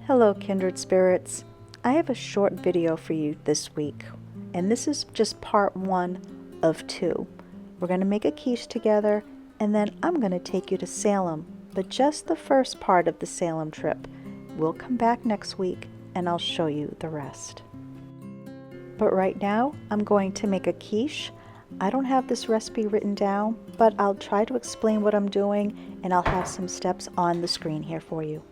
Hello, kindred spirits. I have a short video for you this week, and this is just part one of two. We're going to make a quiche together, and then I'm going to take you to Salem, but just the first part of the Salem trip. We'll come back next week, and I'll show you the rest. But right now, I'm going to make a quiche. I don't have this recipe written down, but I'll try to explain what I'm doing, and I'll have some steps on the screen here for you.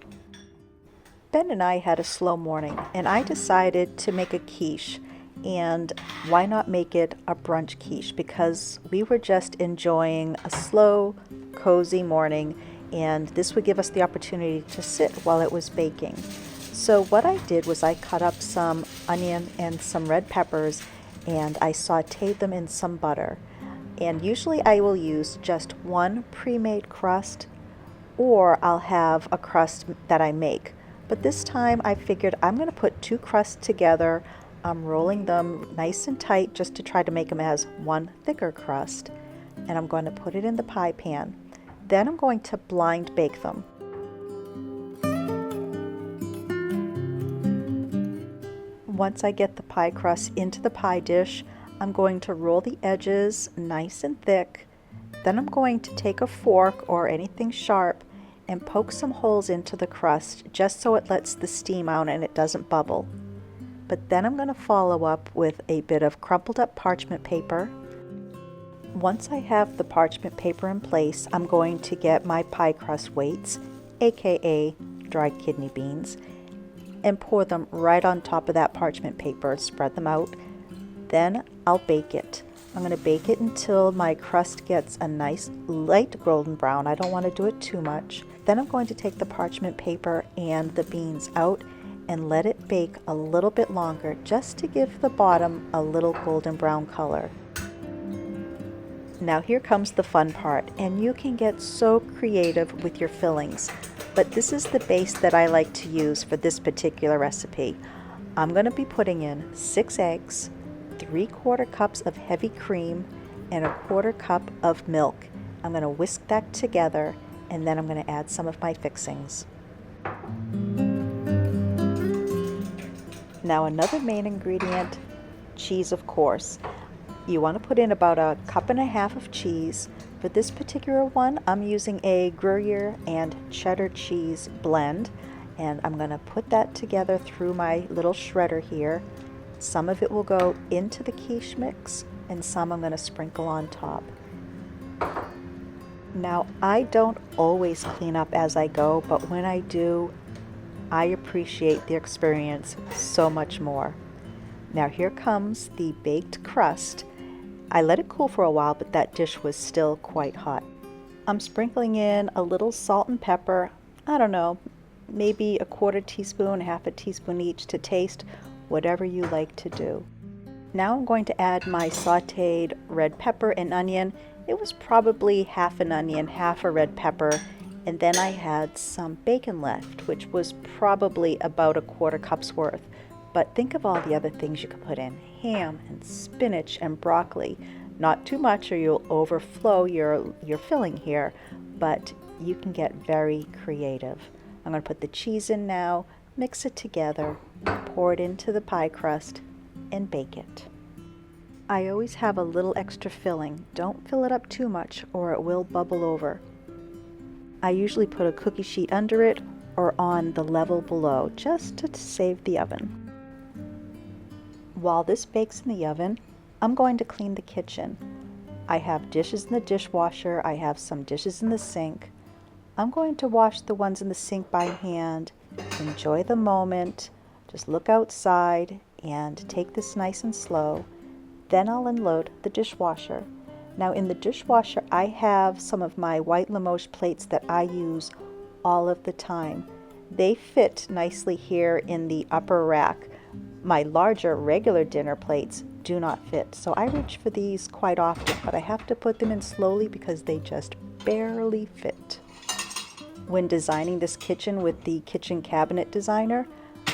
Ben and I had a slow morning, and I decided to make a quiche, and why not make it a brunch quiche, because we were just enjoying a slow, cozy morning, and this would give us the opportunity to sit while it was baking. So what I did was I cut up some onion and some red peppers, and I sauteed them in some butter. And usually I will use just one pre-made crust, or I'll have a crust that I make. But this time I figured I'm going to put two crusts together. I'm rolling them nice and tight just to try to make them as one thicker crust. And I'm going to put it in the pie pan. Then I'm going to blind bake them. Once I get the pie crust into the pie dish, I'm going to roll the edges nice and thick. Then I'm going to take a fork or anything sharp and poke some holes into the crust just so it lets the steam out and it doesn't bubble. But then I'm going to follow up with a bit of crumpled up parchment paper. Once I have the parchment paper in place, I'm going to get my pie crust weights, aka dried kidney beans, and pour them right on top of that parchment paper, spread them out. Then I'll bake it. I'm going to bake it until my crust gets a nice light golden brown. I don't want to do it too much. Then I'm going to take the parchment paper and the beans out and let it bake a little bit longer just to give the bottom a little golden brown color. Now here comes the fun part, and you can get so creative with your fillings, but this is the base that I like to use for this particular recipe. I'm going to be putting in 6 eggs, 3/4 cups of heavy cream, and 1/4 cup of milk. I'm going to whisk that together, and then I'm going to add some of my fixings. Now another main ingredient, cheese of course. You want to put in about 1.5 cups of cheese. For this particular one, I'm using a Gruyere and cheddar cheese blend, and I'm going to put that together through my little shredder here. Some of it will go into the quiche mix, and some I'm going to sprinkle on top. Now, I don't always clean up as I go, but when I do, I appreciate the experience so much more. Now here comes the baked crust. I let it cool for a while, but that dish was still quite hot. I'm sprinkling in a little salt and pepper. I don't know, maybe 1/4 teaspoon, 1/2 teaspoon each to taste, whatever you like to do. Now I'm going to add my sauteed red pepper and onion. It was probably half an onion, half a red pepper, and then I had some bacon left, which was probably about 1/4 cup's worth. But think of all the other things you could put in: ham and spinach and broccoli. Not too much or you'll overflow your filling here, but you can get very creative. I'm going to put the cheese in now, mix it together, pour it into the pie crust, and bake it. I always have a little extra filling. Don't fill it up too much or it will bubble over. I usually put a cookie sheet under it or on the level below just to save the oven. While this bakes in the oven, I'm going to clean the kitchen. I have dishes in the dishwasher. I have some dishes in the sink. I'm going to wash the ones in the sink by hand, enjoy the moment, just look outside and take this nice and slow. Then I'll unload the dishwasher. Now in the dishwasher, I have some of my white Limoges plates that I use all of the time. They fit nicely here in the upper rack. My larger regular dinner plates do not fit, so I reach for these quite often, but I have to put them in slowly because they just barely fit. When designing this kitchen with the kitchen cabinet designer,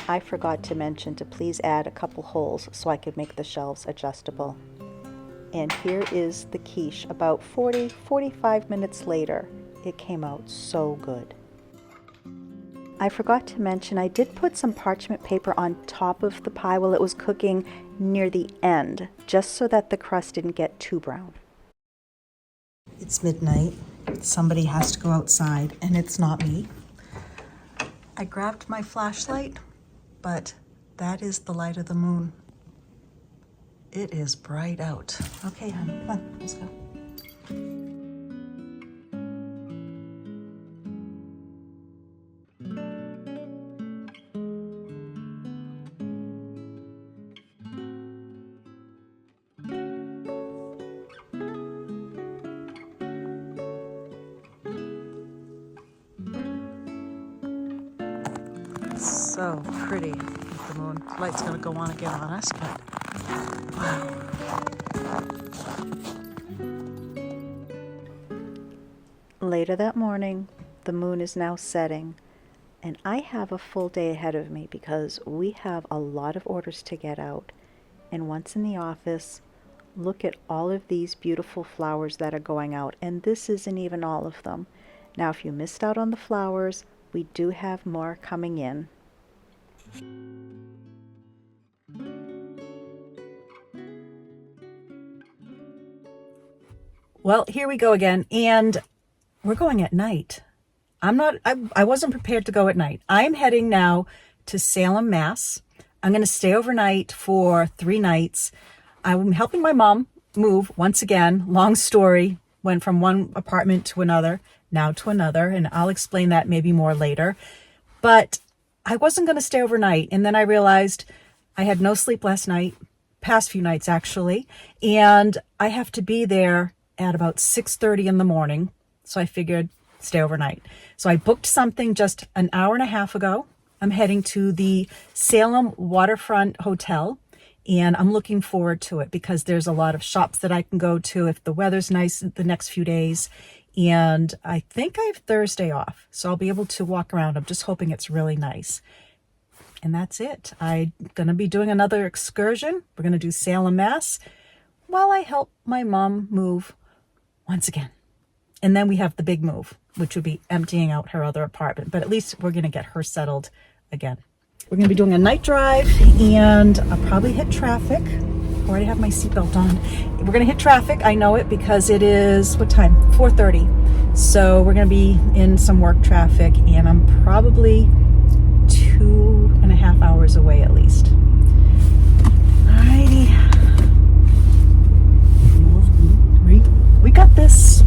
I forgot to mention to please add a couple holes so I could make the shelves adjustable. And here is the quiche. About 45 minutes later, it came out so good. I forgot to mention I did put some parchment paper on top of the pie while it was cooking near the end, just so that the crust didn't get too brown. It's midnight. Somebody has to go outside, and it's not me. I grabbed my flashlight, but that is the light of the moon. It is bright out. Okay, honey, come on, let's go. So pretty with the moon. The light's gonna go on again on us, but wow. Later that morning, the moon is now setting, and I have a full day ahead of me because we have a lot of orders to get out. And once in the office, look at all of these beautiful flowers that are going out, and this isn't even all of them. Now, if you missed out on the flowers, we do have more coming in. Well, here we go again, and we're going at night. I wasn't prepared to go at night. I'm heading now to Salem, Mass. I'm going to stay overnight for 3 nights. I'm helping my mom move once again. Long story, went from one apartment to another, now to another, and I'll explain that maybe more later. But I wasn't going to stay overnight, and then I realized I had no sleep last night, past few nights actually, and I have to be there at about 6:30 in the morning. So I figured stay overnight. So I booked something just an hour and a half ago. I'm heading to the Salem Waterfront Hotel, and I'm looking forward to it because there's a lot of shops that I can go to if the weather's nice the next few days. And I think I have Thursday off, so I'll be able to walk around. I'm just hoping it's really nice. And that's it. I'm going to be doing another excursion. We're going to do Salem, Mass, while I help my mom move once again. And then we have the big move, which would be emptying out her other apartment. But at least we're going to get her settled again. We're going to be doing a night drive, and I'll probably hit traffic. I already have my seatbelt on. We're going to hit traffic. I know it because it is, what time? 4:30. So we're going to be in some work traffic, and I'm probably 2.5 hours away at least. Alrighty. We got this.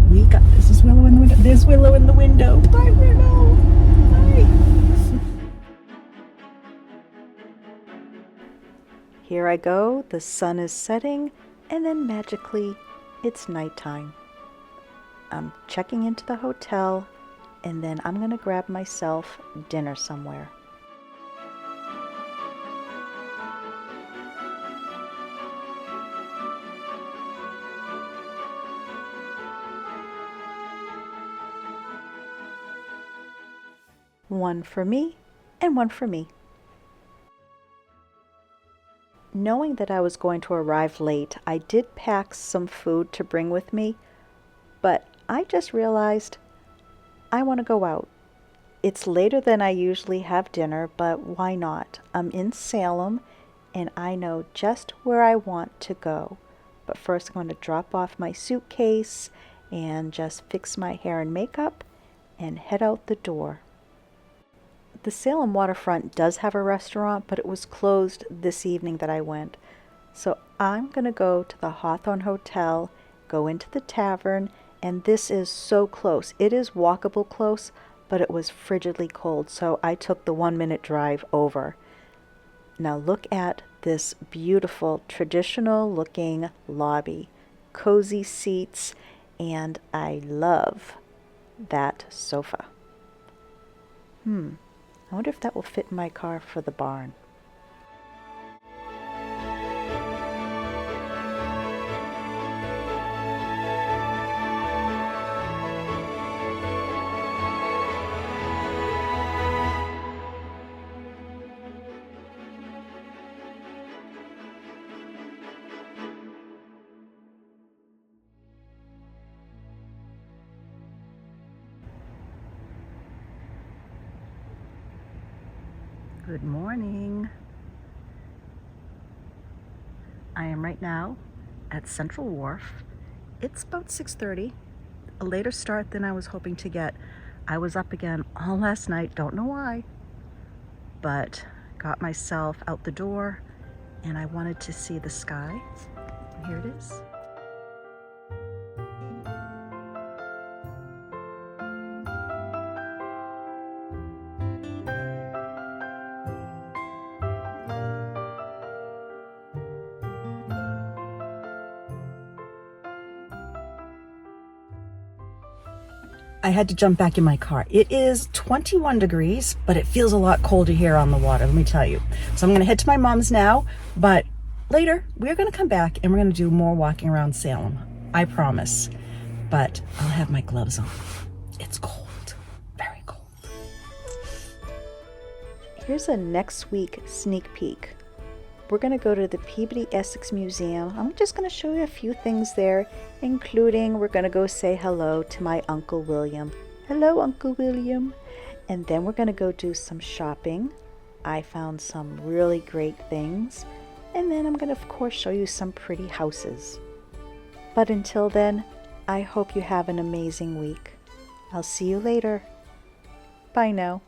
We got this. Is Willow in the window? There's Willow in the window. Hi, Willow. Hi. Here I go. The sun is setting, and then magically, it's nighttime. I'm checking into the hotel, and then I'm going to grab myself dinner somewhere. One for me and one for me. Knowing that I was going to arrive late, I did pack some food to bring with me, but I just realized I want to go out. It's later than I usually have dinner, but why not? I'm in Salem, and I know just where I want to go. But first I'm going to drop off my suitcase and just fix my hair and makeup and head out the door. The Salem waterfront does have a restaurant, but it was closed this evening that I went. So I'm going to go to the Hawthorne Hotel, go into the tavern, and this is so close. It is walkable close, but it was frigidly cold, so I took the 1-minute drive over. Now look at this beautiful, traditional looking lobby. Cozy seats, and I love that sofa. I wonder if that will fit in my car for the barn. Good morning. I am right now at Central Wharf. It's about 6:30, a later start than I was hoping to get. I was up again all last night, don't know why, but got myself out the door and I wanted to see the sky. Here it is. I had to jump back in my car. It is 21 degrees, but it feels a lot colder here on the water, let me tell you. So I'm gonna head to my mom's now, but later we're gonna come back and we're gonna do more walking around Salem. I promise. But I'll have my gloves on. It's cold, very cold. Here's a next week sneak peek. We're going to go to the Peabody Essex Museum. I'm just going to show you a few things there, including we're going to go say hello to my Uncle William. Hello, Uncle William. And then we're going to go do some shopping. I found some really great things. And then I'm going to, of course, show you some pretty houses. But until then, I hope you have an amazing week. I'll see you later. Bye now.